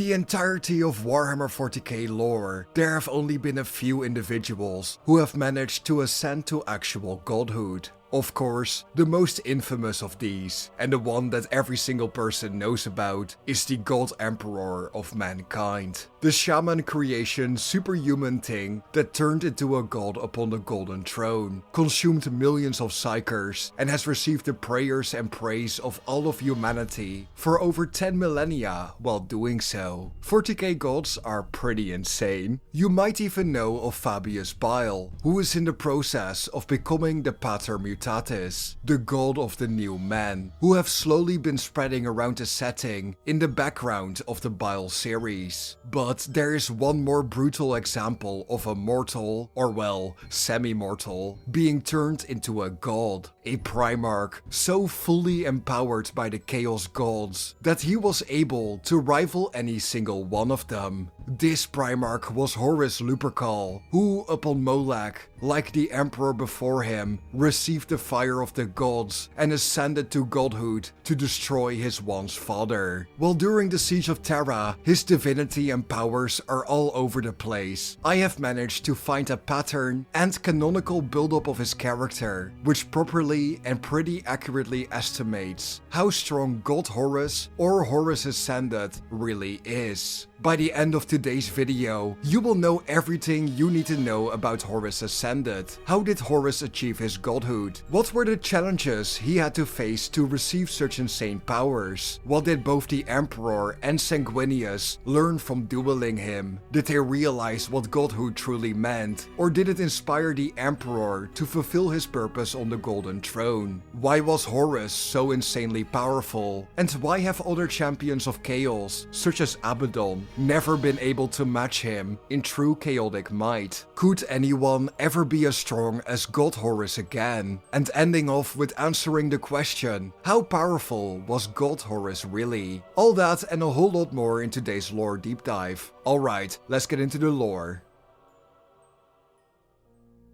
the entirety of Warhammer 40K lore, there have only been a few individuals who have managed to ascend to actual godhood. Of course, the most infamous of these, and the one that every single person knows about, is the God Emperor of mankind. The shaman creation superhuman thing that turned into a god upon the golden throne, consumed millions of psychers, and has received the prayers and praise of all of humanity for over 10 millennia while doing so. 40k gods are pretty insane. You might even know of Fabius Bile, who is in the process of becoming the Pater Mutatis, the god of the new man, who have slowly been spreading around the setting in the background of the Bile series. But there is one more brutal example of a mortal, or well, semi-mortal, being turned into a god. A Primarch so fully empowered by the Chaos gods that he was able to rival any single one of them. This Primarch was Horus Lupercal, who upon Molech, like the Emperor before him, received the fire of the gods and ascended to godhood to destroy his once father. While during the Siege of Terra, his divinity and powers are all over the place, I have managed to find a pattern and canonical build-up of his character, which properly and pretty accurately estimates how strong God Horus or Horus Ascended really is. By the end of today's video, you will know everything you need to know about Horus Ascended. How did Horus achieve his godhood? What were the challenges he had to face to receive such insane powers? What did both the Emperor and Sanguinius learn from dueling him? Did they realize what godhood truly meant? Or did it inspire the Emperor to fulfill his purpose on the Golden Throne? Why was Horus so insanely powerful? And why have other champions of chaos, such as Abaddon, never been able to match him in true chaotic might? Could anyone ever be as strong as God Horus again? And ending off with answering the question, how powerful was God Horus really? All that and a whole lot more in today's lore deep dive. Alright, let's get into the lore.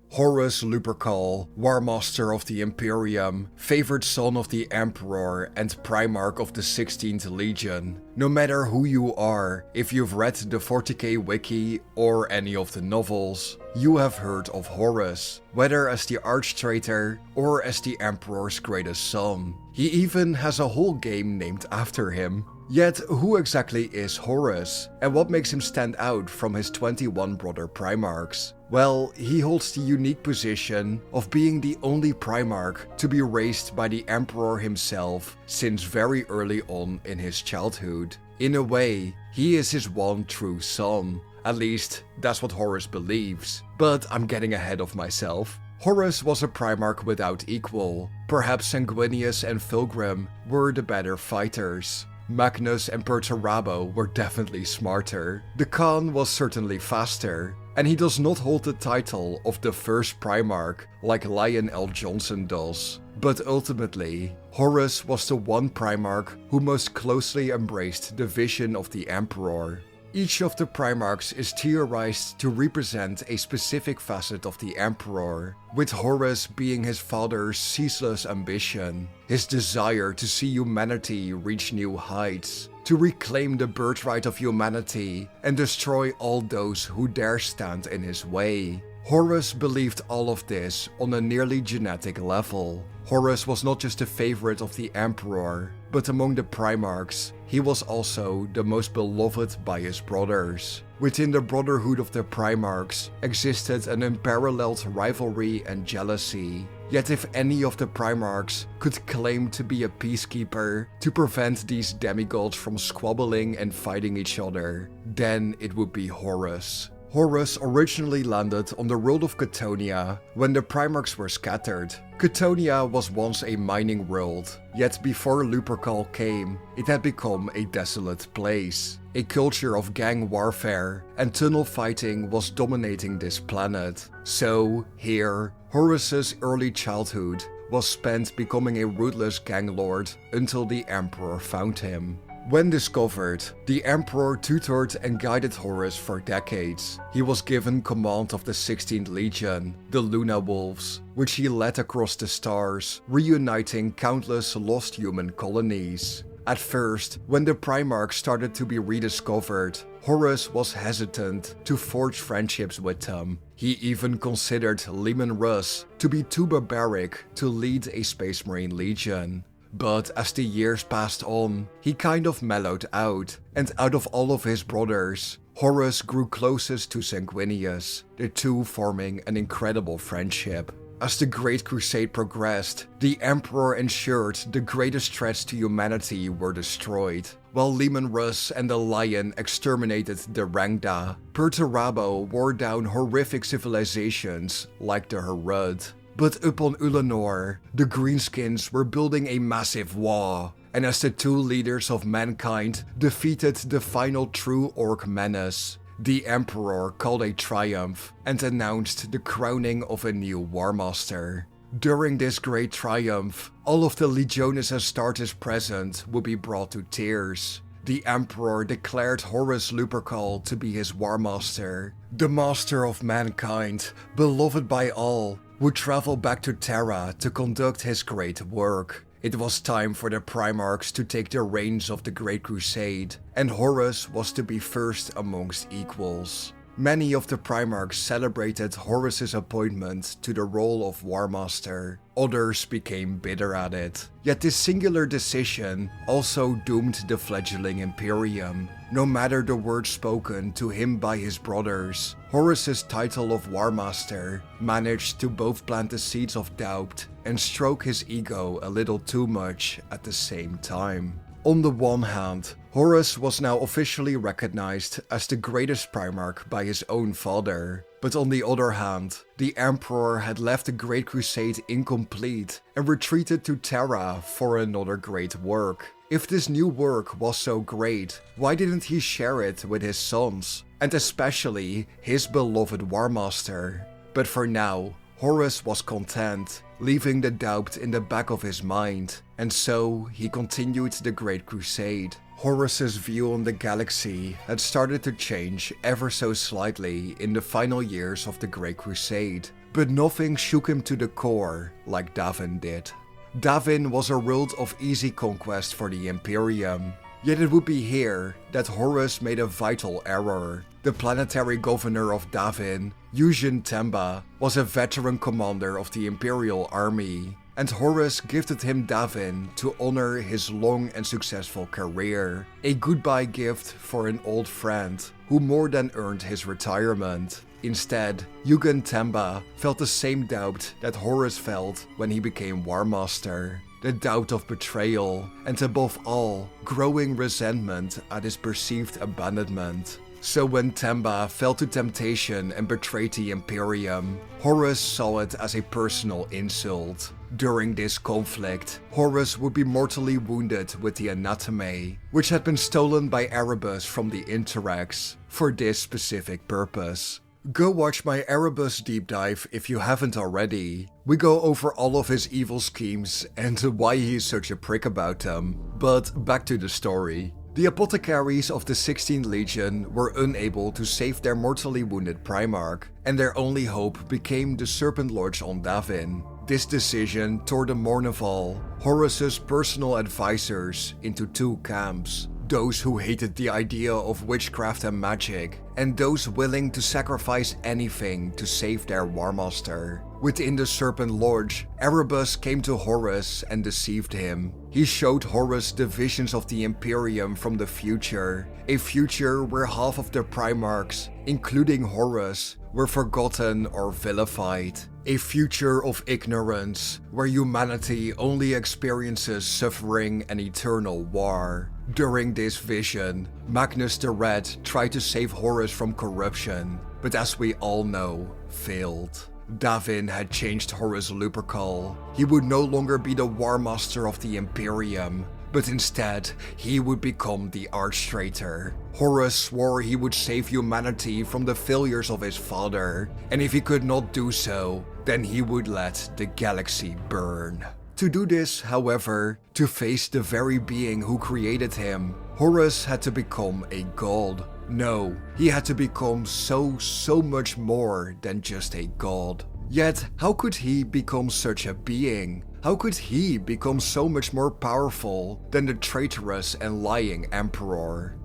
Horus Lupercal, War Master of the Imperium, favored son of the Emperor and Primarch of the 16th Legion. No matter who you are, if you've read the 40k wiki or any of the novels, you have heard of Horus, whether as the arch-traitor or as the Emperor's greatest son. He even has a whole game named after him. Yet, who exactly is Horus, and what makes him stand out from his 21 brother Primarchs? Well, he holds the unique position of being the only Primarch to be raised by the Emperor himself since very early on in his childhood. In a way, he is his one true son. At least, that's what Horus believes. But I'm getting ahead of myself. Horus was a Primarch without equal. Perhaps Sanguinius and Fulgrim were the better fighters. Magnus and Perturabo were definitely smarter. The Khan was certainly faster, and he does not hold the title of the first Primarch like Lionel Johnson does. But ultimately, Horus was the one Primarch who most closely embraced the vision of the Emperor. Each of the Primarchs is theorized to represent a specific facet of the Emperor, with Horus being his father's ceaseless ambition, his desire to see humanity reach new heights, to reclaim the birthright of humanity and destroy all those who dare stand in his way. Horus believed all of this on a nearly genetic level. Horus was not just a favorite of the Emperor, but among the Primarchs, he was also the most beloved by his brothers. Within the Brotherhood of the Primarchs existed an unparalleled rivalry and jealousy. Yet if any of the Primarchs could claim to be a peacekeeper to prevent these demigods from squabbling and fighting each other, then it would be Horus. Horus originally landed on the world of Catonia when the Primarchs were scattered. Catonia was once a mining world, yet before Lupercal came, it had become a desolate place. A culture of gang warfare and tunnel fighting was dominating this planet. So, here, Horus's early childhood was spent becoming a ruthless gang lord until the Emperor found him. When discovered, the Emperor tutored and guided Horus for decades. He was given command of the 16th Legion, the Luna Wolves, which he led across the stars, reuniting countless lost human colonies. At first, when the Primarchs started to be rediscovered, Horus was hesitant to forge friendships with them. He even considered Leman Russ to be too barbaric to lead a Space Marine Legion. But as the years passed on, he kind of mellowed out, and out of all of his brothers, Horus grew closest to Sanguinius, the two forming an incredible friendship. As the Great Crusade progressed, the Emperor ensured the greatest threats to humanity were destroyed. While Leman Russ and the Lion exterminated the Rangda, Perturabo wore down horrific civilizations like the Herud. But upon Ulanor, the Greenskins were building a massive wall, and as the two leaders of mankind defeated the final true Orc menace, the Emperor called a triumph and announced the crowning of a new War Master. During this great triumph, all of the Legiones Astartes present would be brought to tears. The Emperor declared Horus Lupercal to be his War Master. The Master of Mankind, beloved by all, would travel back to Terra to conduct his great work. It was time for the Primarchs to take the reins of the Great Crusade, and Horus was to be first amongst equals. Many of the Primarchs celebrated Horus's appointment to the role of War Master. Others became bitter at it. Yet this singular decision also doomed the fledgling Imperium. No matter the words spoken to him by his brothers, Horus's title of War Master managed to both plant the seeds of doubt and stroke his ego a little too much at the same time. On the one hand, Horus was now officially recognized as the greatest Primarch by his own father, but on the other hand, the Emperor had left the Great Crusade incomplete and retreated to Terra for another great work. If this new work was so great, why didn't he share it with his sons, and especially his beloved War Master? But for now, Horus was content, leaving the doubt in the back of his mind, and so he continued the Great Crusade. Horus's view on the galaxy had started to change ever so slightly in the final years of the Great Crusade, but nothing shook him to the core like Davin did. Davin was a world of easy conquest for the Imperium, yet it would be here that Horus made a vital error. The planetary governor of Davin, Yujin Temba, was a veteran commander of the Imperial Army, and Horus gifted him Davin to honor his long and successful career, a goodbye gift for an old friend who more than earned his retirement. Instead, Yujin Temba felt the same doubt that Horus felt when he became War Master. The doubt of betrayal, and above all, growing resentment at his perceived abandonment. So when Temba fell to temptation and betrayed the Imperium, Horus saw it as a personal insult. During this conflict, Horus would be mortally wounded with the Anatomy, which had been stolen by Erebus from the Interax for this specific purpose. Go watch my Erebus deep dive if you haven't already. We go over all of his evil schemes and why he's such a prick about them. But back to the story. The apothecaries of the 16th Legion were unable to save their mortally wounded Primarch, and their only hope became the Serpent Lodge on Davin. This decision tore the Mournival, Horus's personal advisors, into two camps. Those who hated the idea of witchcraft and magic, and those willing to sacrifice anything to save their War Master. Within the Serpent Lodge, Erebus came to Horus and deceived him. He showed Horus the visions of the Imperium from the future, a future where half of the Primarchs, including Horus, were forgotten or vilified. A future of ignorance, where humanity only experiences suffering and eternal war. During this vision, Magnus the Red tried to save Horus from corruption, but as we all know, failed. Davin had changed Horus Lupercal. He would no longer be the War Master of the Imperium, but instead, he would become the Arch-Traitor. Horus swore he would save humanity from the failures of his father, and if he could not do so, then he would let the galaxy burn. To do this, however, to face the very being who created him, Horus had to become a god. No, he had to become so much more than just a god. Yet, how could he become such a being? How could he become so much more powerful than the traitorous and lying Emperor?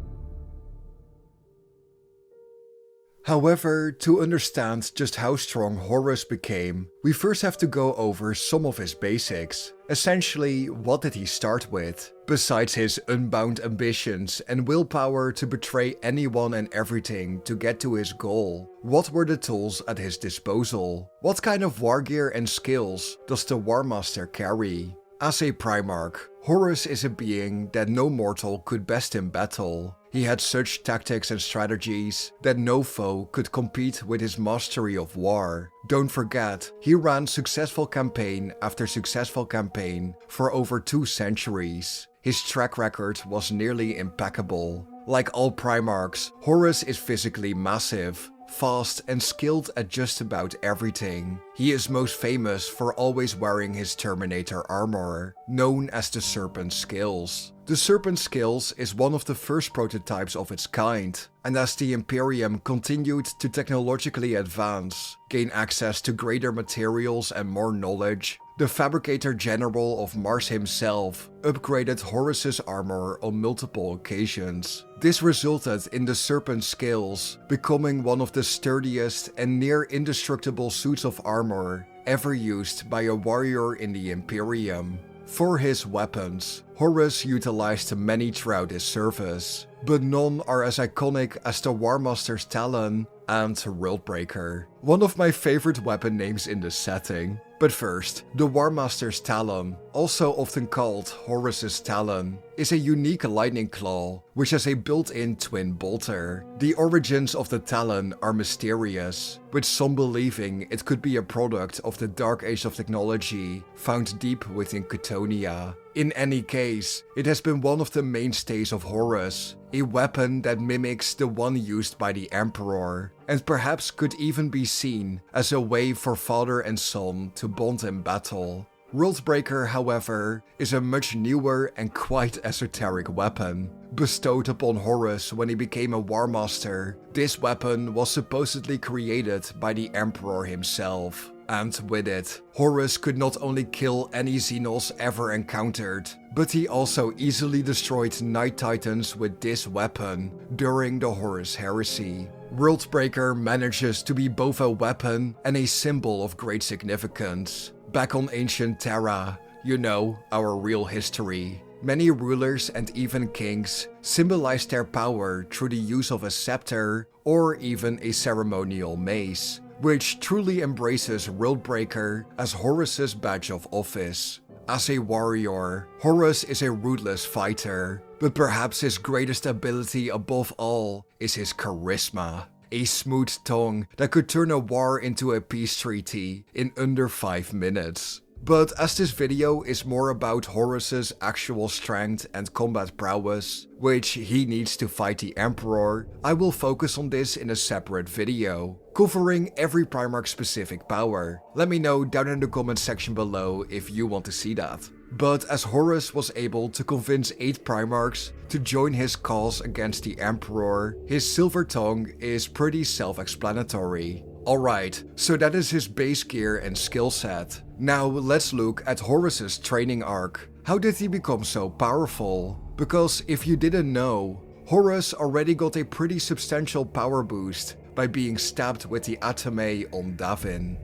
However, to understand just how strong Horus became, we first have to go over some of his basics. Essentially, what did he start with? Besides his unbound ambitions and willpower to betray anyone and everything to get to his goal, what were the tools at his disposal? What kind of war gear and skills does the War Master carry? As a Primarch, Horus is a being that no mortal could best in battle. He had such tactics and strategies that no foe could compete with his mastery of war. Don't forget, he ran successful campaign after successful campaign for over 2 centuries. His track record was nearly impeccable. Like all Primarchs, Horus is physically massive, fast and skilled at just about everything. He is most famous for always wearing his Terminator armor, known as the Serpent Scales. The Serpent Scales is one of the first prototypes of its kind, and as the Imperium continued to technologically advance, gain access to greater materials and more knowledge, the Fabricator General of Mars himself upgraded Horus's armor on multiple occasions. This resulted in the Serpent Scales becoming one of the sturdiest and near indestructible suits of armor ever used by a warrior in the Imperium. For his weapons, Horus utilized many throughout his service, but none are as iconic as the War Master's Talon and Worldbreaker, one of my favorite weapon names in the setting. But first, the War Master's Talon, also often called Horus's Talon, is a unique lightning claw, which has a built-in twin bolter. The origins of the Talon are mysterious, with some believing it could be a product of the Dark Age of technology found deep within Catonia. In any case, it has been one of the mainstays of Horus, a weapon that mimics the one used by the Emperor, and perhaps could even be seen as a way for father and son to bond in battle. Worldbreaker, however, is a much newer and quite esoteric weapon. Bestowed upon Horus when he became a War Master, this weapon was supposedly created by the Emperor himself. And with it, Horus could not only kill any Xenos ever encountered, but he also easily destroyed Night Titans with this weapon during the Horus Heresy. Worldbreaker manages to be both a weapon and a symbol of great significance. Back on ancient Terra, you know, our real history, many rulers and even kings symbolized their power through the use of a scepter or even a ceremonial mace, which truly embraces Worldbreaker as Horus's badge of office. As a warrior, Horus is a ruthless fighter, but perhaps his greatest ability above all is his charisma. A smooth tongue that could turn a war into a peace treaty in under 5 minutes. But as this video is more about Horus's actual strength and combat prowess, which he needs to fight the Emperor, I will focus on this in a separate video, covering every Primarch specific power. Let me know down in the comment section below if you want to see that. But as Horus was able to convince 8 Primarchs to join his cause against the Emperor, his silver tongue is pretty self-explanatory. Alright, so that is his base gear and skill set. Now let's look at Horus's training arc. How did he become so powerful? Because if you didn't know, Horus already got a pretty substantial power boost by being stabbed with the Atame on Davin.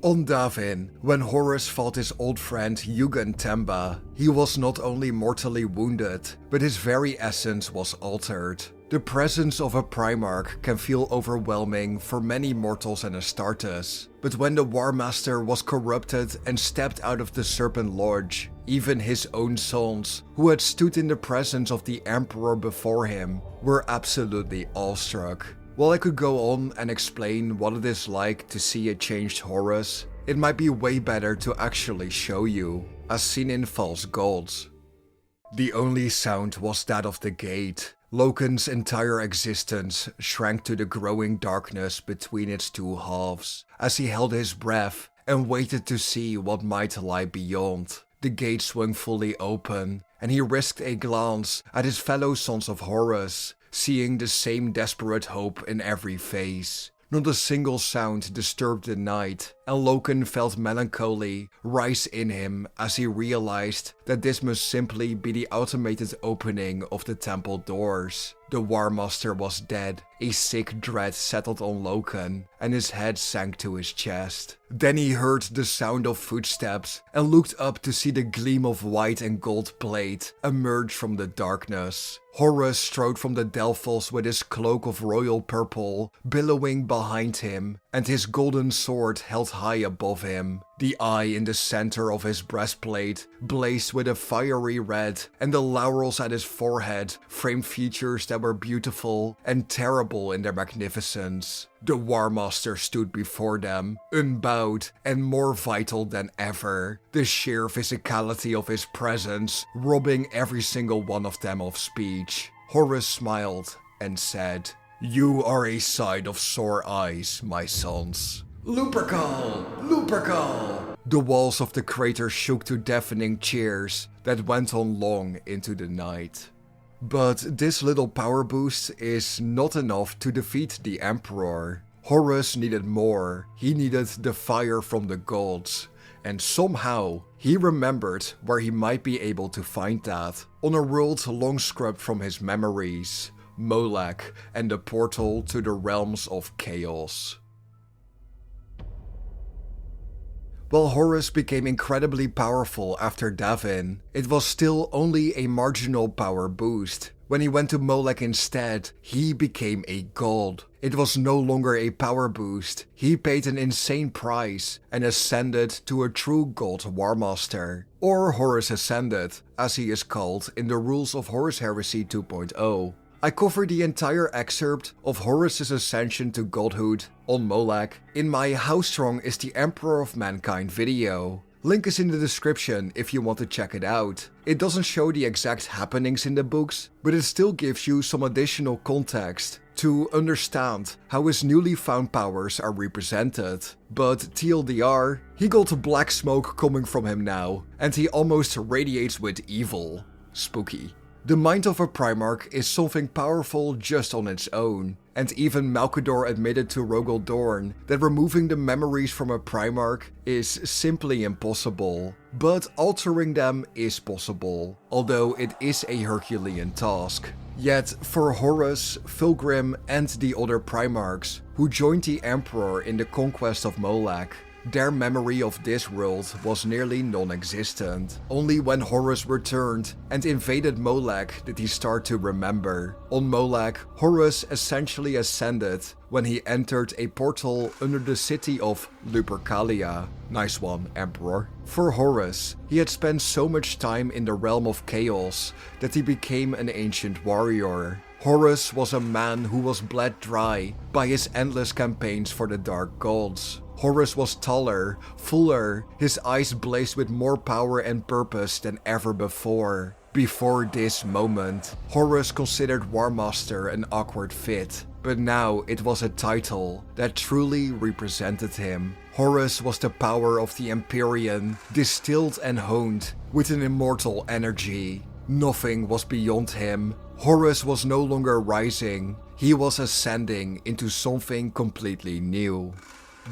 On Davin, when Horus fought his old friend Yugen Temba, he was not only mortally wounded, but his very essence was altered. The presence of a Primarch can feel overwhelming for many mortals and Astartes, but when the War Master was corrupted and stepped out of the Serpent Lodge, even his own sons, who had stood in the presence of the Emperor before him, were absolutely awestruck. While I could go on and explain what it is like to see a changed Horus, it might be way better to actually show you, as seen in False Gods. The only sound was that of the gate. Loken's entire existence shrank to the growing darkness between its two halves, as he held his breath and waited to see what might lie beyond. The gate swung fully open, and he risked a glance at his fellow sons of Horus, seeing the same desperate hope in every face. Not a single sound disturbed the night, and Loken felt melancholy rise in him as he realized that this must simply be the automated opening of the temple doors. The War Master was dead. A sick dread settled on Loken, and his head sank to his chest. Then he heard the sound of footsteps and looked up to see the gleam of white and gold plate emerge from the darkness. Horus strode from the Delphos with his cloak of royal purple billowing behind him, and his golden sword held high above him. The eye in the center of his breastplate blazed with a fiery red, and the laurels at his forehead framed features that were beautiful and terrible in their magnificence. The War Master stood before them, unbowed and more vital than ever, the sheer physicality of his presence robbing every single one of them of speech. Horus smiled and said, "You are a sight of sore eyes, my sons." Lupercal! Lupercal! The walls of the crater shook to deafening cheers that went on long into the night. But this little power boost is not enough to defeat the Emperor. Horus needed more. He needed the fire from the gods. And somehow, he remembered where he might be able to find that. On a world long scrubbed from his memories. Molech and the portal to the realms of chaos. While Horus became incredibly powerful after Davin, it was still only a marginal power boost. When he went to Molech instead, he became a god. It was no longer a power boost. He paid an insane price and ascended to a true god War Master, or Horus Ascended, as he is called in the rules of Horus Heresy 2.0. I covered the entire excerpt of Horus's ascension to godhood on Molech in my How Strong is the Emperor of Mankind video. Link is in the description if you want to check it out. It doesn't show the exact happenings in the books, but it still gives you some additional context to understand how his newly found powers are represented. But TLDR, he got black smoke coming from him now, and he almost radiates with evil. Spooky. The mind of a Primarch is something powerful just on its own, and even Malcador admitted to Rogel Dorn that removing the memories from a Primarch is simply impossible. But altering them is possible, although it is a Herculean task. Yet for Horus, Fulgrim and the other Primarchs who joined the Emperor in the conquest of Molech, their memory of this world was nearly non-existent. Only when Horus returned and invaded Molech did he start to remember. On Molech, Horus essentially ascended when he entered a portal under the city of Lupercalia. Nice one, Emperor. For Horus, he had spent so much time in the realm of chaos that he became an ancient warrior. Horus was a man who was bled dry by his endless campaigns for the dark gods. Horus was taller, fuller, his eyes blazed with more power and purpose than ever before. Before this moment, Horus considered War Master an awkward fit, but now it was a title that truly represented him. Horus was the power of the Empyrean, distilled and honed with an immortal energy. Nothing was beyond him. Horus was no longer rising, he was ascending into something completely new.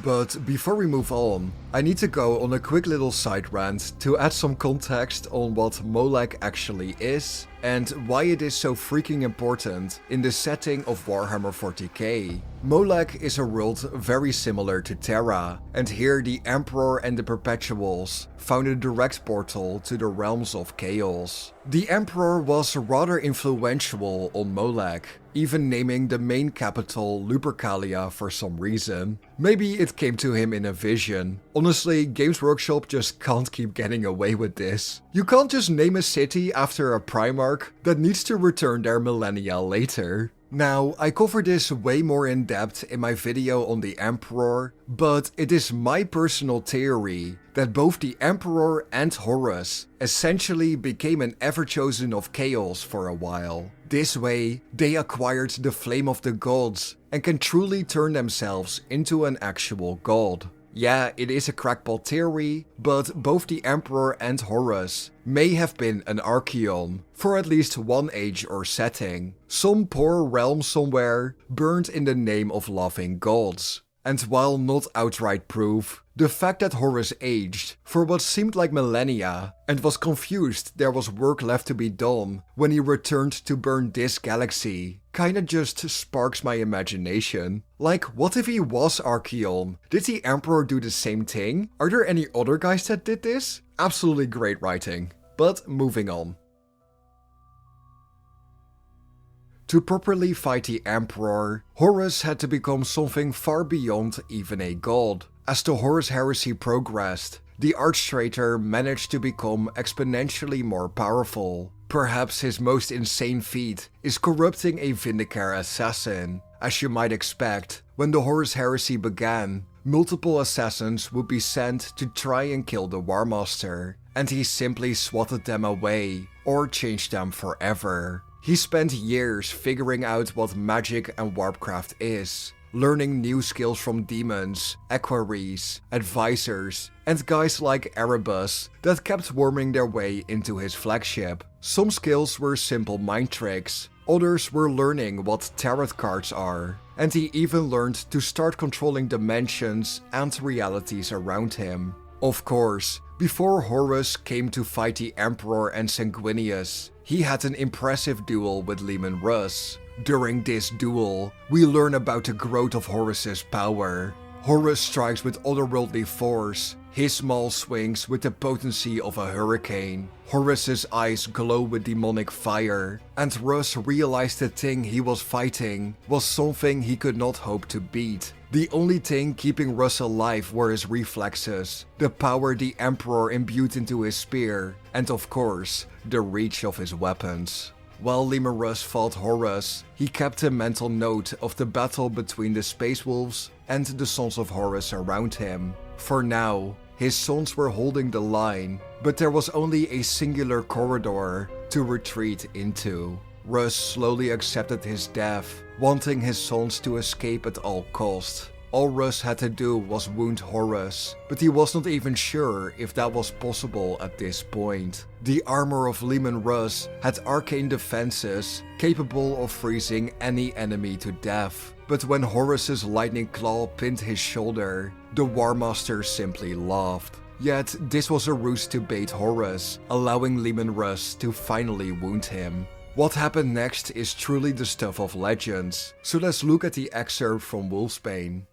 But before we move on, I need to go on a quick little side rant to add some context on what Molech actually is and why it is so freaking important in the setting of Warhammer 40K. Molech is a world very similar to Terra, and here the Emperor and the Perpetuals found a direct portal to the realms of chaos. The Emperor was rather influential on Molech, even naming the main capital Lupercalia for some reason. Maybe it came to him in a vision. Honestly, Games Workshop just can't keep getting away with this. You can't just name a city after a Primarch that needs to return there millennia later. Now, I covered this way more in depth in my video on the Emperor, but it is my personal theory that both the Emperor and Horus essentially became an ever-chosen of chaos for a while. This way, they acquired the flame of the gods and can truly turn themselves into an actual god. Yeah, it is a crackpot theory, but both the Emperor and Horus may have been an Archeon for at least one age or setting. Some poor realm somewhere burned in the name of loving gods. And while not outright proof, the fact that Horus aged for what seemed like millennia and was confused there was work left to be done when he returned to burn this galaxy kinda just sparks my imagination. Like, what if he was Archeon? Did the Emperor do the same thing? Are there any other guys that did this? Absolutely great writing. But moving on. To properly fight the Emperor, Horus had to become something far beyond even a god. As the Horus heresy progressed, the arch-traitor managed to become exponentially more powerful. Perhaps his most insane feat is corrupting a Vindicare assassin. As you might expect, when the Horus heresy began, multiple assassins would be sent to try and kill the Warmaster, and he simply swatted them away or changed them forever. He spent years figuring out what magic and warpcraft is, learning new skills from demons, equerries, advisors, and guys like Erebus that kept worming their way into his flagship. Some skills were simple mind tricks, others were learning what tarot cards are, and he even learned to start controlling dimensions and realities around him. Of course, before Horus came to fight the Emperor and Sanguinius, he had an impressive duel with Leman Russ. During this duel, we learn about the growth of Horus's power. Horus strikes with otherworldly force, his maul swings with the potency of a hurricane. Horus's eyes glow with demonic fire, and Russ realized the thing he was fighting was something he could not hope to beat. The only thing keeping Russ alive were his reflexes, the power the Emperor imbued into his spear, and of course, the reach of his weapons. While Leman Russ fought Horus, he kept a mental note of the battle between the Space Wolves and the Sons of Horus around him. For now, his sons were holding the line, but there was only a singular corridor to retreat into. Russ slowly accepted his death, wanting his sons to escape at all costs. All Russ had to do was wound Horus, but he was not even sure if that was possible at this point. The armor of Leman Russ had arcane defenses capable of freezing any enemy to death, but when Horus's lightning claw pinned his shoulder, the Warmaster simply laughed. Yet this was a ruse to bait Horus, allowing Leman Russ to finally wound him. What happened next is truly the stuff of legends, so let's look at the excerpt from Wolfsbane.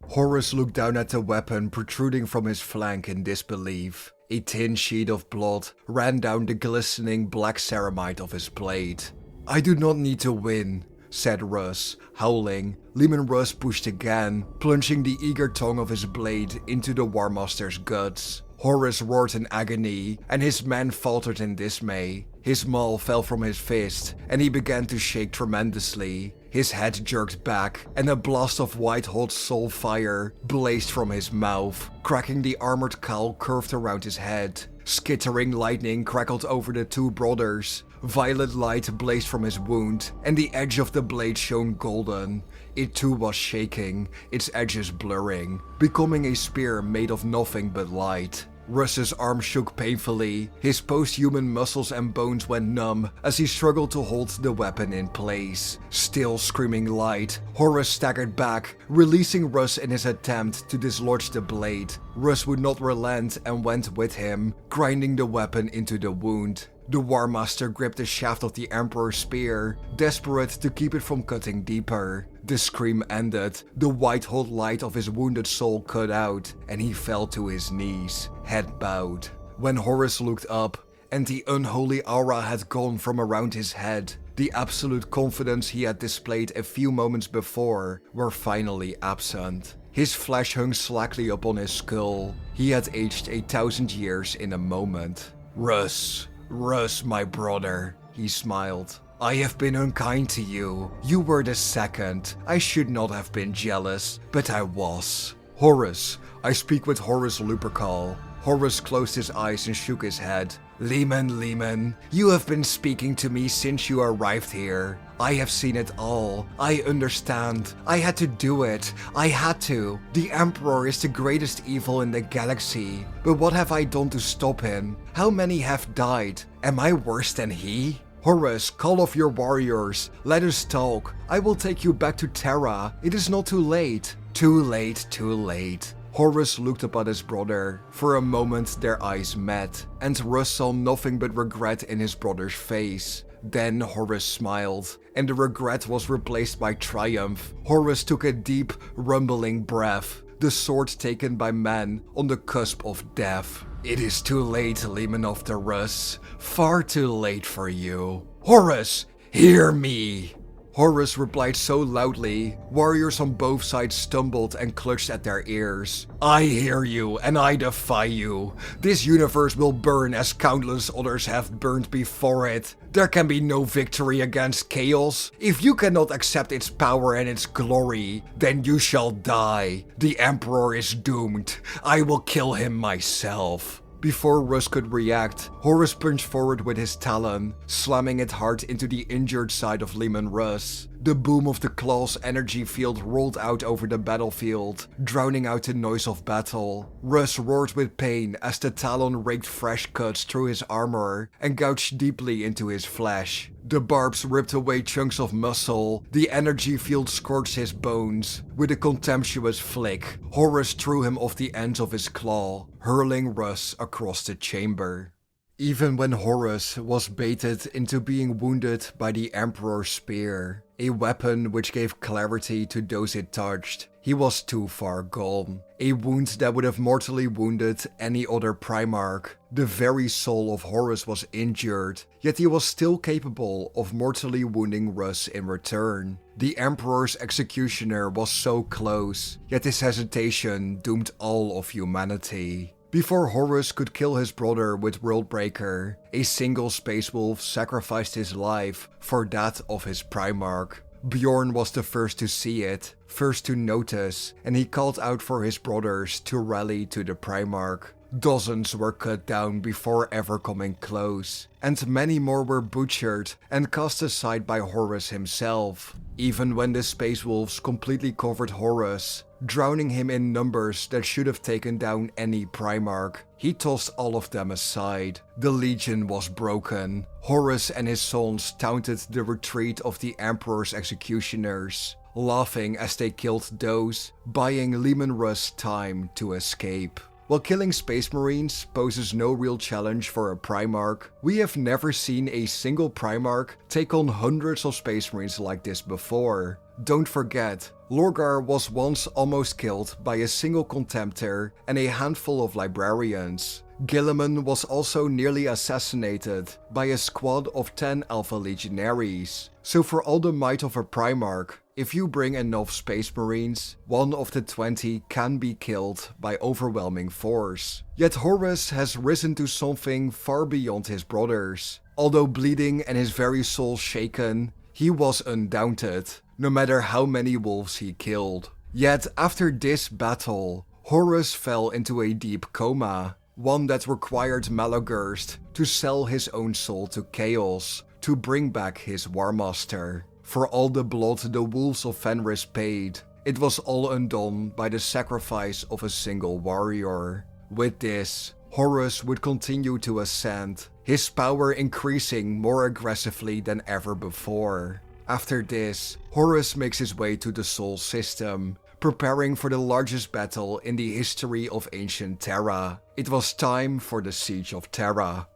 Horus looked down at the weapon protruding from his flank in disbelief. A thin sheet of blood ran down the glistening black ceramite of his blade. "I do not need to win," said Russ, howling. Leman Russ pushed again, plunging the eager tongue of his blade into the Warmaster's guts. Horus roared in agony, and his men faltered in dismay. His maul fell from his fist, and he began to shake tremendously. His head jerked back, and a blast of white-hot soul fire blazed from his mouth, cracking the armored cowl curved around his head. Skittering lightning crackled over the two brothers. Violet light blazed from his wound, and the edge of the blade shone golden. It too was shaking, its edges blurring, becoming a spear made of nothing but light. Russ's arm shook painfully, his post-human muscles and bones went numb as he struggled to hold the weapon in place. Still screaming light, Horus staggered back, releasing Russ in his attempt to dislodge the blade. Russ would not relent and went with him, grinding the weapon into the wound. The Warmaster gripped the shaft of the Emperor's spear, desperate to keep it from cutting deeper. The scream ended, the white-hot light of his wounded soul cut out, and he fell to his knees, head bowed. When Horus looked up, and the unholy aura had gone from around his head, the absolute confidence he had displayed a few moments before were finally absent. His flesh hung slackly upon his skull. He had aged 1,000 years in a moment. Russ, my brother, he smiled. I have been unkind to you. You were the second. I should not have been jealous, but I was. Horus, I speak with Horus Lupercal. Horus closed his eyes and shook his head. Leman, you have been speaking to me since you arrived here. I have seen it all. I understand. I had to do it. I had to. The Emperor is the greatest evil in the galaxy. But what have I done to stop him? How many have died? Am I worse than he? Horus, call off your warriors. Let us talk. I will take you back to Terra. It is not too late. Too late, too late. Horus looked up at his brother. For a moment their eyes met, and Rus saw nothing but regret in his brother's face. Then Horus smiled, and the regret was replaced by triumph. Horus took a deep, rumbling breath, the sword taken by man on the cusp of death. It is too late, Leman of the Rus. Far too late for you. Horus, hear me! Horus replied so loudly, warriors on both sides stumbled and clutched at their ears. I hear you, and I defy you. This universe will burn as countless others have burned before it. There can be no victory against chaos. If you cannot accept its power and its glory, then you shall die. The Emperor is doomed. I will kill him myself. Before Rus could react, Horus punched forward with his talon, slamming it hard into the injured side of Leman Rus. The boom of the claw's energy field rolled out over the battlefield, drowning out the noise of battle. Rus roared with pain as the talon raked fresh cuts through his armor and gouged deeply into his flesh. The barbs ripped away chunks of muscle, the energy field scorched his bones. With a contemptuous flick, Horus threw him off the ends of his claw, hurling Rus across the chamber. Even when Horus was baited into being wounded by the Emperor's spear, a weapon which gave clarity to those it touched, he was too far gone. A wound that would have mortally wounded any other Primarch. The very soul of Horus was injured, yet he was still capable of mortally wounding Rus in return. The Emperor's executioner was so close, yet his hesitation doomed all of humanity. Before Horus could kill his brother with Worldbreaker, a single Space Wolf sacrificed his life for that of his Primarch. Bjorn was the first to see it, first to notice, and he called out for his brothers to rally to the Primarch. Dozens were cut down before ever coming close, and many more were butchered and cast aside by Horus himself. Even when the Space Wolves completely covered Horus, drowning him in numbers that should have taken down any Primarch, he tossed all of them aside. The Legion was broken. Horus and his sons taunted the retreat of the Emperor's executioners, laughing as they killed those, buying Leman Rus time to escape. While killing Space Marines poses no real challenge for a Primarch, we have never seen a single Primarch take on hundreds of Space Marines like this before. Don't forget, Lorgar was once almost killed by a single Contemptor and a handful of Librarians. Guilliman was also nearly assassinated by a squad of 10 Alpha Legionaries. So for all the might of a Primarch, if you bring enough Space Marines, one of the 20 can be killed by overwhelming force. Yet Horus has risen to something far beyond his brothers. Although bleeding and his very soul shaken, he was undaunted, no matter how many wolves he killed. Yet after this battle, Horus fell into a deep coma, one that required Malagurst to sell his own soul to Chaos to bring back his Warmaster. For all the blood the wolves of Fenris paid, it was all undone by the sacrifice of a single warrior. With this, Horus would continue to ascend, his power increasing more aggressively than ever before. After this, Horus makes his way to the Sol system, preparing for the largest battle in the history of ancient Terra. It was time for the Siege of Terra.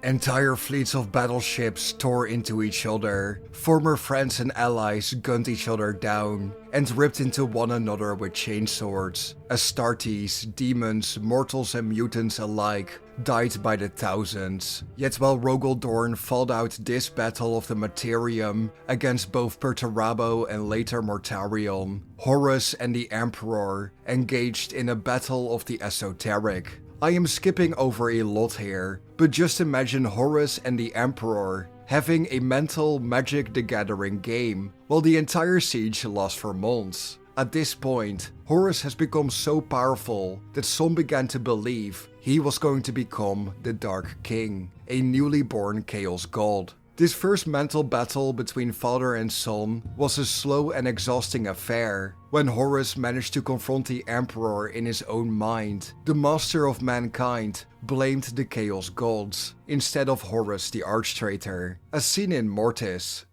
Entire fleets of battleships tore into each other, former friends and allies gunned each other down, and ripped into one another with chainswords. Astartes, demons, mortals and mutants alike died by the thousands. Yet while Rogaldorn fought out this battle of the Materium against both Perturabo and later Mortarion, Horus and the Emperor engaged in a battle of the esoteric. I am skipping over a lot here, but just imagine Horus and the Emperor having a mental Magic the Gathering game, while the entire siege lasts for months. At this point, Horus has become so powerful that some began to believe he was going to become the Dark King, a newly born Chaos God. This first mental battle between father and son was a slow and exhausting affair. When Horus managed to confront the Emperor in his own mind, the master of mankind blamed the Chaos Gods, instead of Horus the Archtraitor, as seen in Mortis.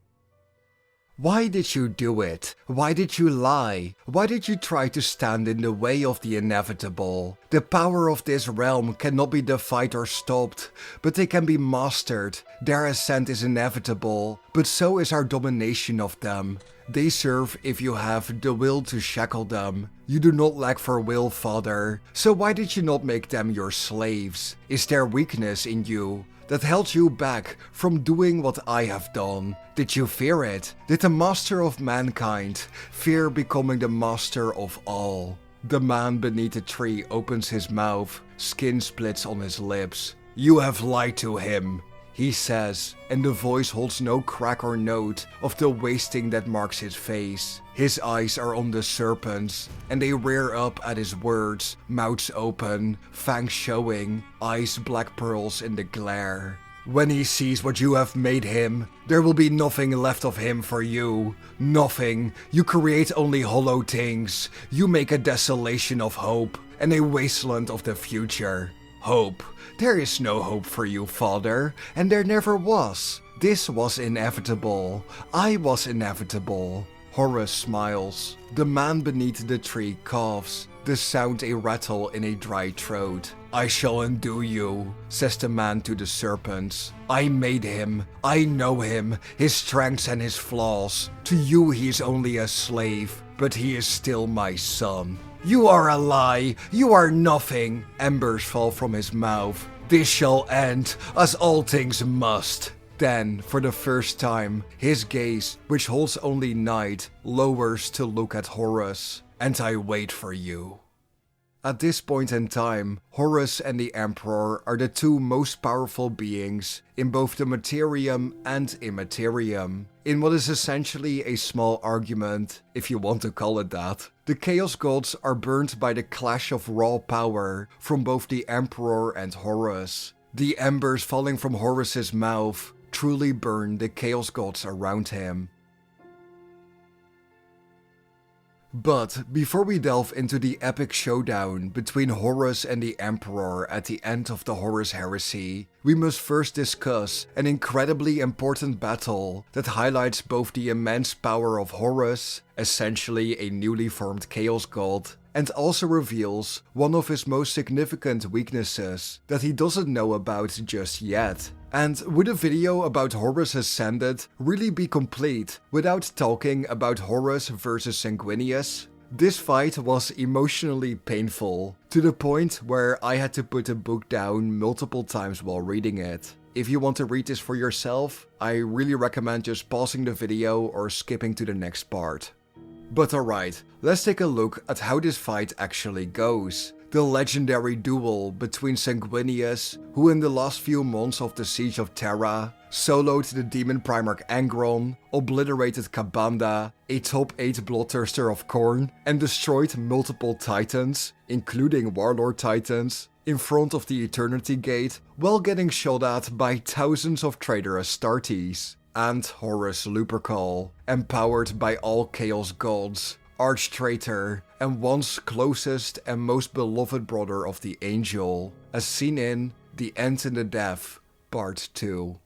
Why did you do it? Why did you lie? Why did you try to stand in the way of the inevitable? The power of this realm cannot be defied or stopped, but they can be mastered. Their ascent is inevitable, but so is our domination of them. They serve if you have the will to shackle them. You do not lack for will, Father, so why did you not make them your slaves? Is there weakness in you that held you back from doing what I have done? Did you fear it? Did the master of mankind fear becoming the master of all? The man beneath the tree opens his mouth, skin splits on his lips. You have lied to him, he says, and the voice holds no crack or note of the wasting that marks his face. His eyes are on the serpents, and they rear up at his words, mouths open, fangs showing, eyes black pearls in the glare. When he sees what you have made him, there will be nothing left of him for you. Nothing. You create only hollow things. You make a desolation of hope, and a wasteland of the future. Hope. There is no hope for you, Father, and there never was. This was inevitable. I was inevitable. Horus smiles. The man beneath the tree coughs, the sound a rattle in a dry throat. I shall undo you, says the man to the serpents. I made him. I know him, his strengths and his flaws. To you he is only a slave, but he is still my son. You are a lie. You are nothing. Embers fall from his mouth. This shall end, as all things must. Then, for the first time, his gaze, which holds only night, lowers to look at Horus. And I wait for you. At this point in time, Horus and the Emperor are the two most powerful beings in both the Materium and Immaterium. In what is essentially a small argument, if you want to call it that, the Chaos Gods are burned by the clash of raw power from both the Emperor and Horus. The embers falling from Horus's mouth truly burn the Chaos Gods around him. But before we delve into the epic showdown between Horus and the Emperor at the end of the Horus Heresy, we must first discuss an incredibly important battle that highlights both the immense power of Horus, essentially a newly formed Chaos God, and also reveals one of his most significant weaknesses that he doesn't know about just yet. And would a video about Horus Ascended really be complete without talking about Horus vs Sanguinius? This fight was emotionally painful, to the point where I had to put the book down multiple times while reading it. If you want to read this for yourself, I really recommend just pausing the video or skipping to the next part. But alright, let's take a look at how this fight actually goes. The legendary duel between Sanguinius, who in the last few months of the Siege of Terra, soloed the demon Primarch Angron, obliterated Kabanda, a top 8 bloodthirster of Khorne, and destroyed multiple titans, including Warlord titans, in front of the Eternity Gate, while getting shot at by thousands of traitor Astartes. And Horus Lupercal, empowered by all Chaos Gods, arch-traitor, and once closest and most beloved brother of the Angel, as seen in The End in the Death, Part 2.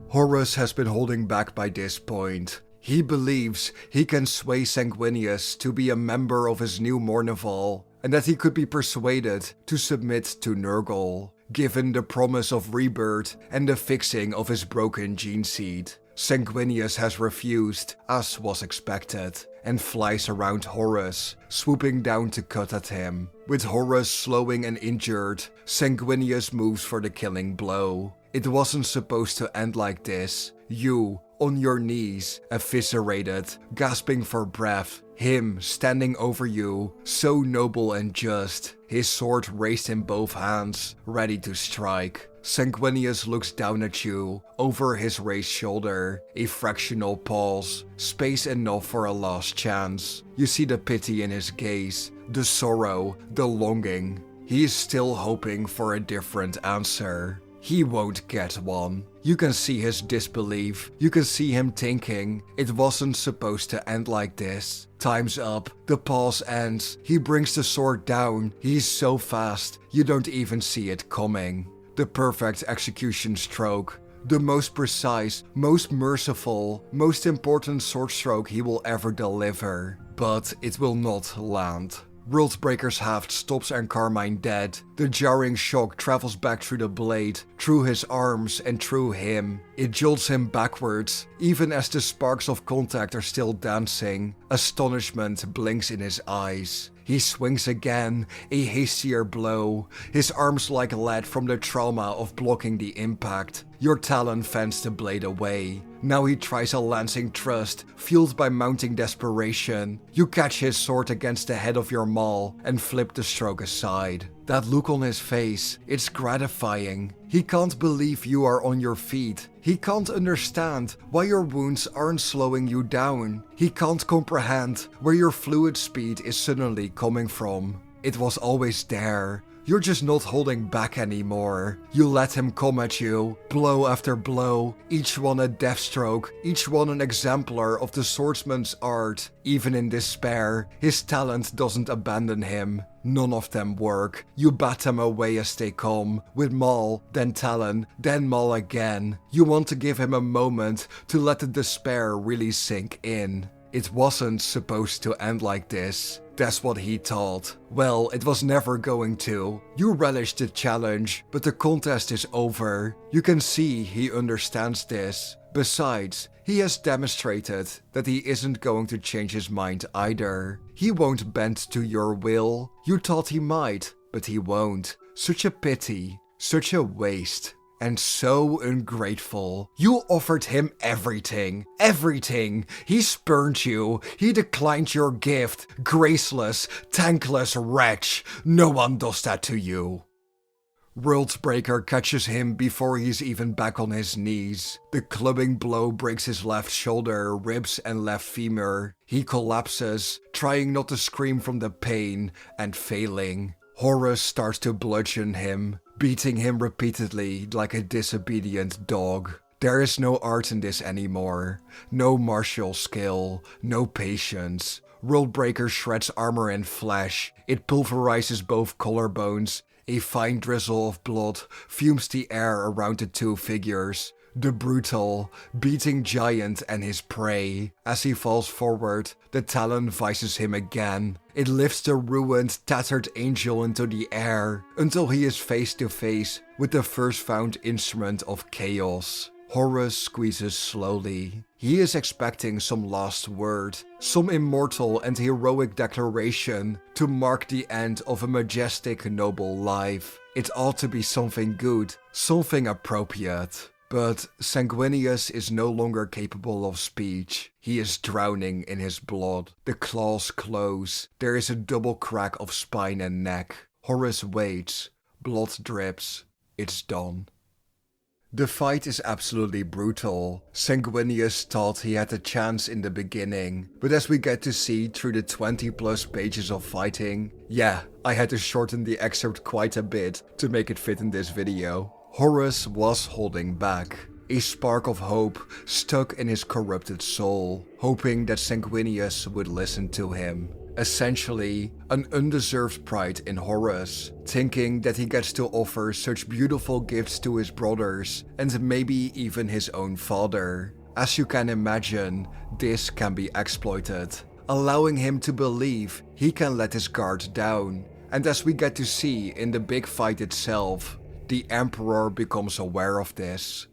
Horus has been holding back by this point. He believes he can sway Sanguinius to be a member of his new Mournival, and that he could be persuaded to submit to Nurgle, given the promise of rebirth and the fixing of his broken gene seed. Sanguinius has refused, as was expected, and flies around Horus, swooping down to cut at him. With Horus slowing and injured, Sanguinius moves for the killing blow. It wasn't supposed to end like this. You, on your knees, eviscerated, gasping for breath. Him standing over you, so noble and just, his sword raised in both hands, ready to strike. Sanguinius looks down at you, over his raised shoulder, a fractional pause, space enough for a last chance. You see the pity in his gaze, the sorrow, the longing. He is still hoping for a different answer. He won't get one. You can see his disbelief. You can see him thinking, it wasn't supposed to end like this. Time's up. The pause ends. He brings the sword down. He's so fast, you don't even see it coming. The perfect execution stroke. the most precise, most merciful, most important sword stroke he will ever deliver. But it will not land. Worldbreaker's haft stops and Carmine dead. The jarring shock travels back through the blade, through his arms and through him. It jolts him backwards, even as the sparks of contact are still dancing. Astonishment blinks in his eyes. He swings again, a hastier blow, his arms like lead from the trauma of blocking the impact. Your talon fends the blade away. Now he tries a lancing thrust, fueled by mounting desperation. You catch his sword against the head of your maul and flip the stroke aside. That look on his face, it's gratifying. He can't believe you are on your feet. He can't understand why your wounds aren't slowing you down. He can't comprehend where your fluid speed is suddenly coming from. It was always there. You're just not holding back anymore. You let him come at you, blow after blow, each one a death stroke, each one an exemplar of the swordsman's art. Even in despair, his talent doesn't abandon him. None of them work. You bat them away as they come, with maul, then talon, then maul again. You want to give him a moment to let the despair really sink in. It wasn't supposed to end like this. That's what he thought. Well, it was never going to. You relished the challenge, but the contest is over. You can see he understands this. Besides, he has demonstrated that he isn't going to change his mind either. He won't bend to your will. You thought he might, but he won't. Such a pity. Such a waste. And so ungrateful. You offered him everything. Everything. He spurned you. He declined your gift. Graceless, thankless wretch. No one does that to you. Worldbreaker catches him before he's even back on his knees. The clubbing blow breaks his left shoulder, ribs and left femur. He collapses, trying not to scream from the pain, and failing. Horus starts to bludgeon him, beating him repeatedly like a disobedient dog. There is no art in this anymore. No martial skill, no patience. Worldbreaker shreds armor and flesh. It pulverizes both collarbones. A fine drizzle of blood fumes the air around the two figures. The brutal, beating giant and his prey. As he falls forward, the talon vises him again. It lifts the ruined, tattered angel into the air, until he is face to face with the first found instrument of chaos. Horus squeezes slowly. He is expecting some last word, some immortal and heroic declaration to mark the end of a majestic, noble life. It ought to be something good, something appropriate. But Sanguinius is no longer capable of speech. He is drowning in his blood. The claws close. There is a double crack of spine and neck. Horus waits. Blood drips. It's done. The fight is absolutely brutal. Sanguinius thought he had a chance in the beginning, but as we get to see through the 20 plus pages of fighting, yeah, I had to shorten the excerpt quite a bit to make it fit in this video. Horus was holding back. A spark of hope stuck in his corrupted soul, hoping that Sanguinius would listen to him. Essentially, an undeserved pride in Horus, thinking that he gets to offer such beautiful gifts to his brothers and maybe even his own father. As you can imagine, this can be exploited, allowing him to believe he can let his guard down. And as we get to see in the big fight itself, the Emperor becomes aware of this.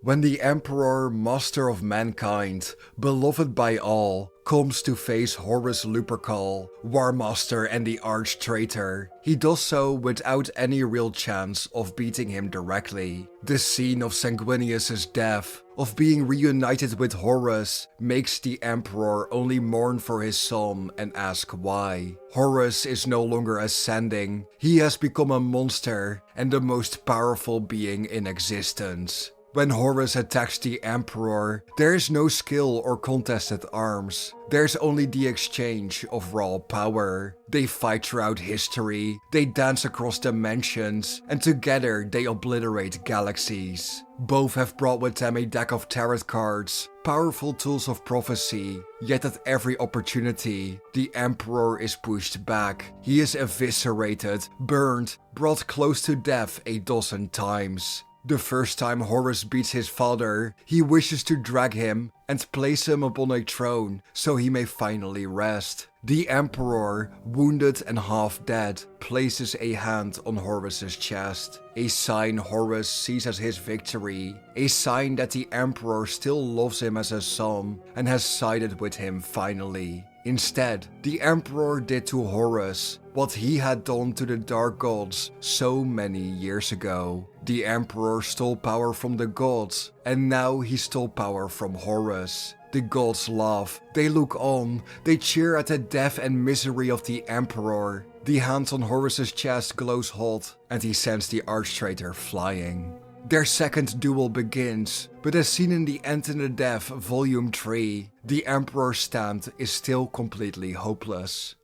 When the Emperor, master of mankind, beloved by all, comes to face Horus Lupercal, War Master and the arch traitor, he does so without any real chance of beating him directly. The scene of Sanguinius' death, of being reunited with Horus, makes the Emperor only mourn for his son and ask why. Horus is no longer ascending, he has become a monster and the most powerful being in existence. When Horus attacks the Emperor, there is no skill or contested arms. There's only the exchange of raw power. They fight throughout history, they dance across dimensions, and together they obliterate galaxies. Both have brought with them a deck of tarot cards, powerful tools of prophecy, yet at every opportunity, the Emperor is pushed back. He is eviscerated, burned, brought close to death a dozen times. The first time Horus beats his father, he wishes to drag him and place him upon a throne so he may finally rest. The Emperor, wounded and half dead, places a hand on Horus's chest, a sign Horus sees as his victory, a sign that the Emperor still loves him as a son and has sided with him finally. Instead, the Emperor did to Horus what he had done to the Dark Gods so many years ago. The Emperor stole power from the gods, and now he stole power from Horus. The gods laugh, they look on, they cheer at the death and misery of the Emperor. The hand on Horus's chest glows hot, and he sends the arch-traitor flying. Their second duel begins, but as seen in The End in the Death Volume 3, the Emperor's stand is still completely hopeless.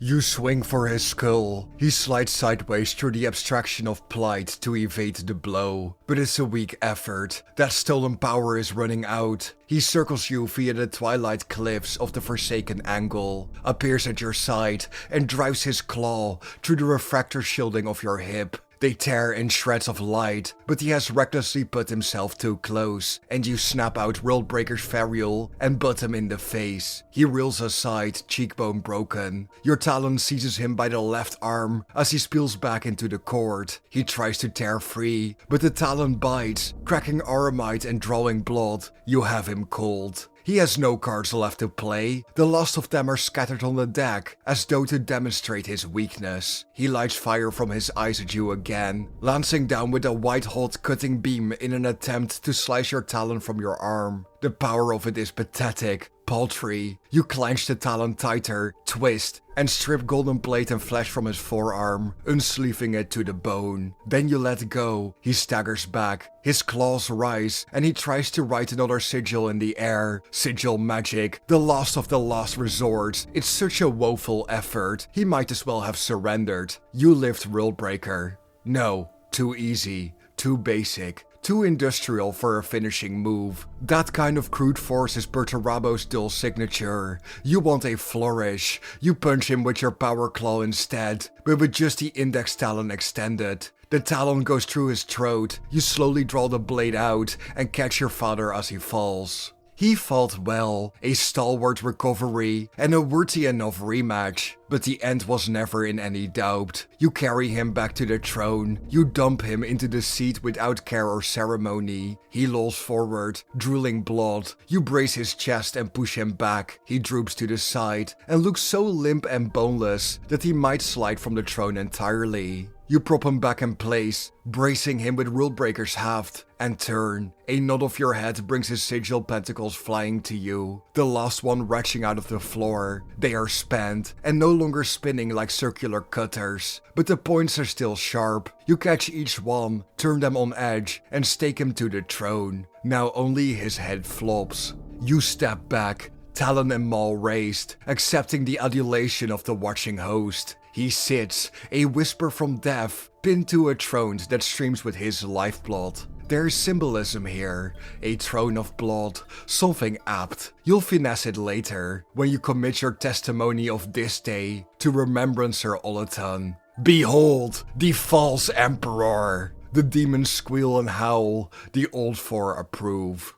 You swing for his skull. He slides sideways through the abstraction of plight to evade the blow, but it's a weak effort. That stolen power is running out. He circles you via the twilight cliffs of the Forsaken Angle, appears at your side, and drives his claw through the refractor shielding of your hip. They tear in shreds of light, but he has recklessly put himself too close, and you snap out Worldbreaker's Varial and butt him in the face. He reels aside, cheekbone broken. Your talon seizes him by the left arm as he spills back into the court. He tries to tear free, but the talon bites, cracking aramite and drawing blood. You have him cold. He has no cards left to play. The last of them are scattered on the deck, as though to demonstrate his weakness. He lights fire from his eyes at you again, lancing down with a white-hot cutting beam in an attempt to slice your talon from your arm. The power of it is pathetic, paltry. You clench the talon tighter, twist, and strip golden plate and flesh from his forearm, unsleeving it to the bone. Then you let go. He staggers back, his claws rise, and he tries to write another sigil in the air. Sigil magic, the last of the last resort. It's such a woeful effort. He might as well have surrendered. You lift Worldbreaker. No, too easy, too basic. Too industrial for a finishing move. That kind of crude force is Perturabo's dull signature. You want a flourish. You punch him with your power claw instead, but with just the index talon extended. The talon goes through his throat. You slowly draw the blade out and catch your father as he falls. He fought well, a stalwart recovery, and a worthy enough rematch, but the end was never in any doubt. You carry him back to the throne, you dump him into the seat without care or ceremony. He lolls forward, drooling blood. You brace his chest and push him back. He droops to the side, and looks so limp and boneless that he might slide from the throne entirely. You prop him back in place, bracing him with Worldbreaker's haft, and turn. A nod of your head brings his sigil pentacles flying to you, the last one retching out of the floor. They are spent, and no longer spinning like circular cutters, but the points are still sharp. You catch each one, turn them on edge, and stake him to the throne. Now only his head flops. You step back, talon and maul raised, accepting the adulation of the watching host. He sits, a whisper from death, pinned to a throne that streams with his lifeblood. There is symbolism here, a throne of blood, something apt. You'll finesse it later, when you commit your testimony of this day to Remembrancer Olaton. Behold, the false Emperor! The demons squeal and howl, the old four approve.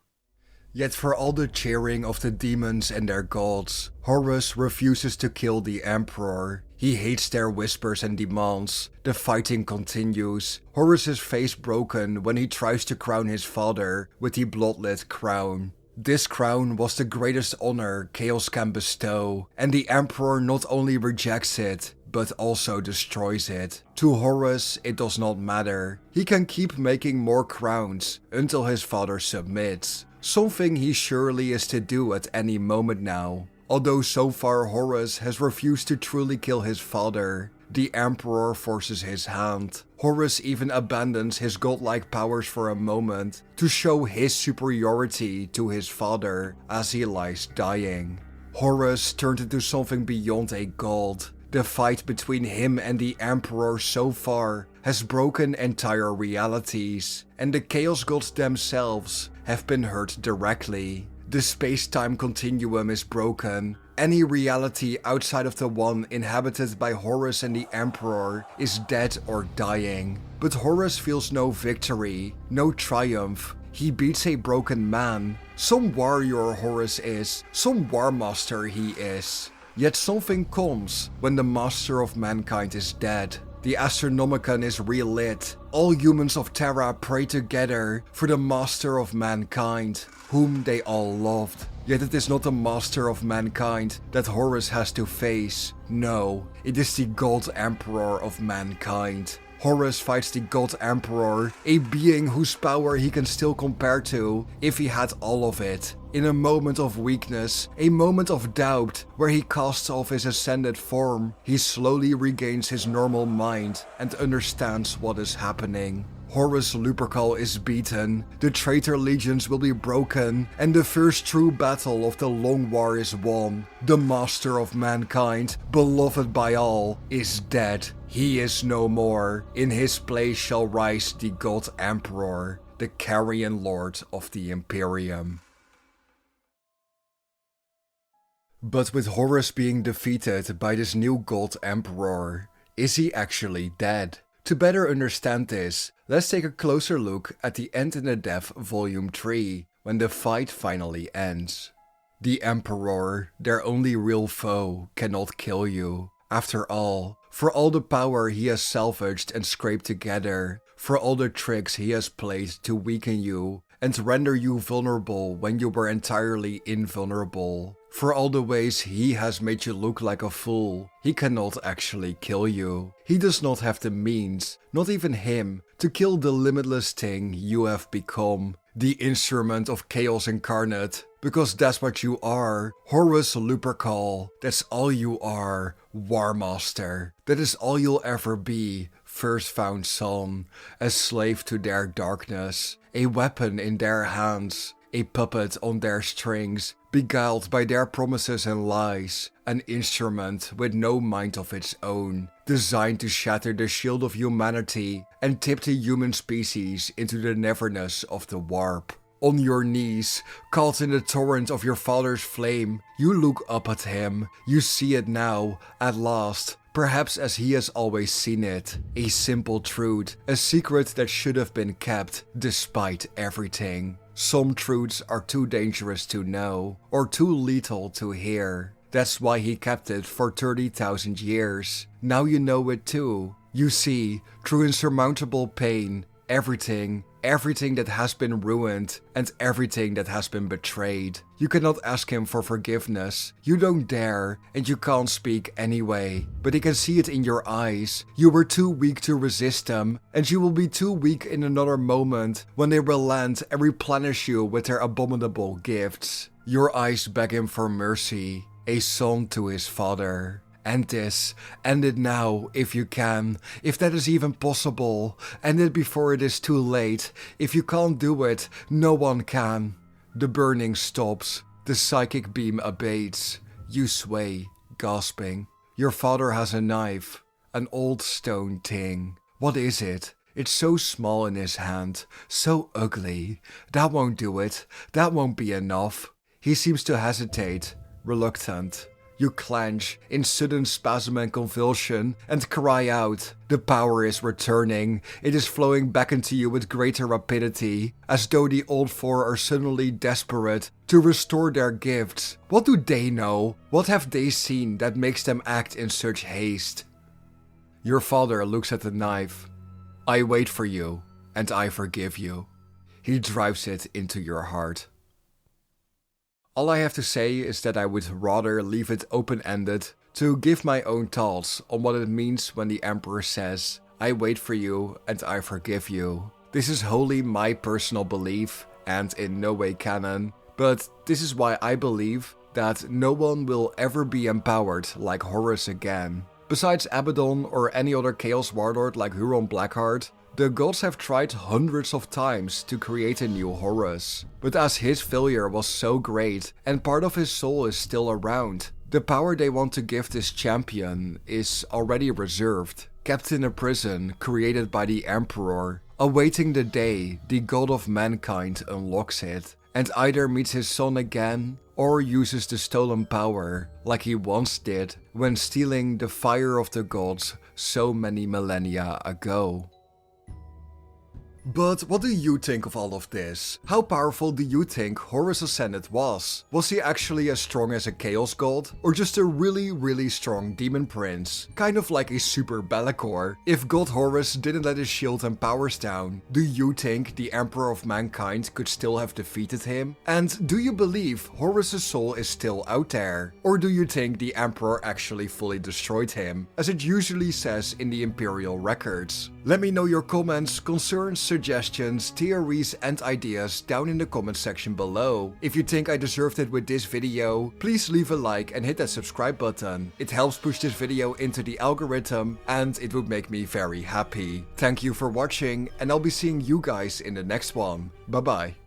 Yet for all the cheering of the demons and their gods, Horus refuses to kill the Emperor. He hates their whispers and demands. The fighting continues, Horus's face broken when he tries to crown his father with the bloodlit crown. This crown was the greatest honor Chaos can bestow, and the Emperor not only rejects it, but also destroys it. To Horus, it does not matter. He can keep making more crowns until his father submits. Something he surely is to do at any moment now. Although so far Horus has refused to truly kill his father, The Emperor forces his hand. Horus even abandons his godlike powers for a moment to show his superiority to his father as he lies dying. Horus turned into something beyond a god. The fight between him and the Emperor so far has broken entire realities, and the Chaos Gods themselves have been hurt directly. The space-time continuum is broken. Any reality outside of the one inhabited by Horus and the Emperor is dead or dying. But Horus feels no victory, no triumph. He beats a broken man. Some warrior Horus is, some war master he is. Yet something comes when the master of mankind is dead. The Astronomicon is relit. All humans of Terra pray together for the master of mankind, whom they all loved. Yet it is not the master of mankind that Horus has to face. No, it is the God Emperor of mankind. Horus fights the God Emperor, a being whose power he can still compare to if he had all of it. In a moment of weakness, a moment of doubt, where he casts off his ascended form, he slowly regains his normal mind and understands what is happening. Horus Lupercal is beaten, the traitor legions will be broken, and the first true battle of the long war is won. The master of mankind, beloved by all, is dead. He is no more. In his place shall rise the God Emperor, the carrion lord of the Imperium. But with Horus being defeated by this new God Emperor, is he actually dead? To better understand this, let's take a closer look at the End in the Death Volume 3, when the fight finally ends. The Emperor, their only real foe, cannot kill you. After all, for all the power he has salvaged and scraped together, for all the tricks he has played to weaken you and render you vulnerable when you were entirely invulnerable, for all the ways he has made you look like a fool, he cannot actually kill you. He does not have the means, not even him, to kill the limitless thing you have become, the instrument of chaos incarnate, because that's what you are. Horus Lupercal, that's all you are. War Master, that is all you'll ever be. First found son, a slave to their darkness, a weapon in their hands, a puppet on their strings, beguiled by their promises and lies, an instrument with no mind of its own, designed to shatter the shield of humanity and tip the human species into the neverness of the warp. On your knees, caught in the torrent of your father's flame, you look up at him. You see it now, at last, perhaps as he has always seen it. A simple truth, a secret that should have been kept, despite everything. Some truths are too dangerous to know, or too lethal to hear. That's why he kept it for 30,000 years. Now you know it too. You see, through insurmountable pain, everything that has been ruined and everything that has been betrayed. You cannot ask him for forgiveness. You don't dare, and you can't speak anyway. But he can see it in your eyes. You were too weak to resist them, and you will be too weak in another moment when they relent and replenish you with their abominable gifts. Your eyes beg him for mercy, a son to his father. End this. End it now, if you can. If that is even possible. End it before it is too late. If you can't do it, no one can. The burning stops. The psychic beam abates. You sway, gasping. Your father has a knife. An old stone thing. What is it? It's so small in his hand. So ugly. That won't do it. That won't be enough. He seems to hesitate. Reluctant. You clench in sudden spasm and convulsion and cry out. The power is returning. It is flowing back into you with greater rapidity, as though the old four are suddenly desperate to restore their gifts. What do they know? What have they seen that makes them act in such haste? Your father looks at the knife. I wait for you, and I forgive you. He drives it into your heart. All I have to say is that I would rather leave it open-ended to give my own thoughts on what it means when the Emperor says, I wait for you and I forgive you. This is wholly my personal belief and in no way canon, but this is why I believe that no one will ever be empowered like Horus again. Besides Abaddon or any other Chaos Warlord like Huron Blackheart, the gods have tried hundreds of times to create a new Horus. But as his failure was so great and part of his soul is still around, the power they want to give this champion is already reserved, kept in a prison created by the Emperor, awaiting the day the god of mankind unlocks it, and either meets his son again or uses the stolen power like he once did when stealing the fire of the gods so many millennia ago. But what do you think of all of this? How powerful do you think Horus Ascended was? Was he actually as strong as a Chaos God? Or just a really strong Demon Prince? Kind of like a super Be'lakor? If God Horus didn't let his shield and powers down, do you think the Emperor of Mankind could still have defeated him? And do you believe Horus' soul is still out there? Or do you think the Emperor actually fully destroyed him, as it usually says in the Imperial records? Let me know your comments, concerns, suggestions, theories and ideas down in the comment section below. If you think I deserved it with this video, please leave a like and hit that subscribe button. It helps push this video into the algorithm and it would make me very happy. Thank you for watching and I'll be seeing you guys in the next one. Bye bye.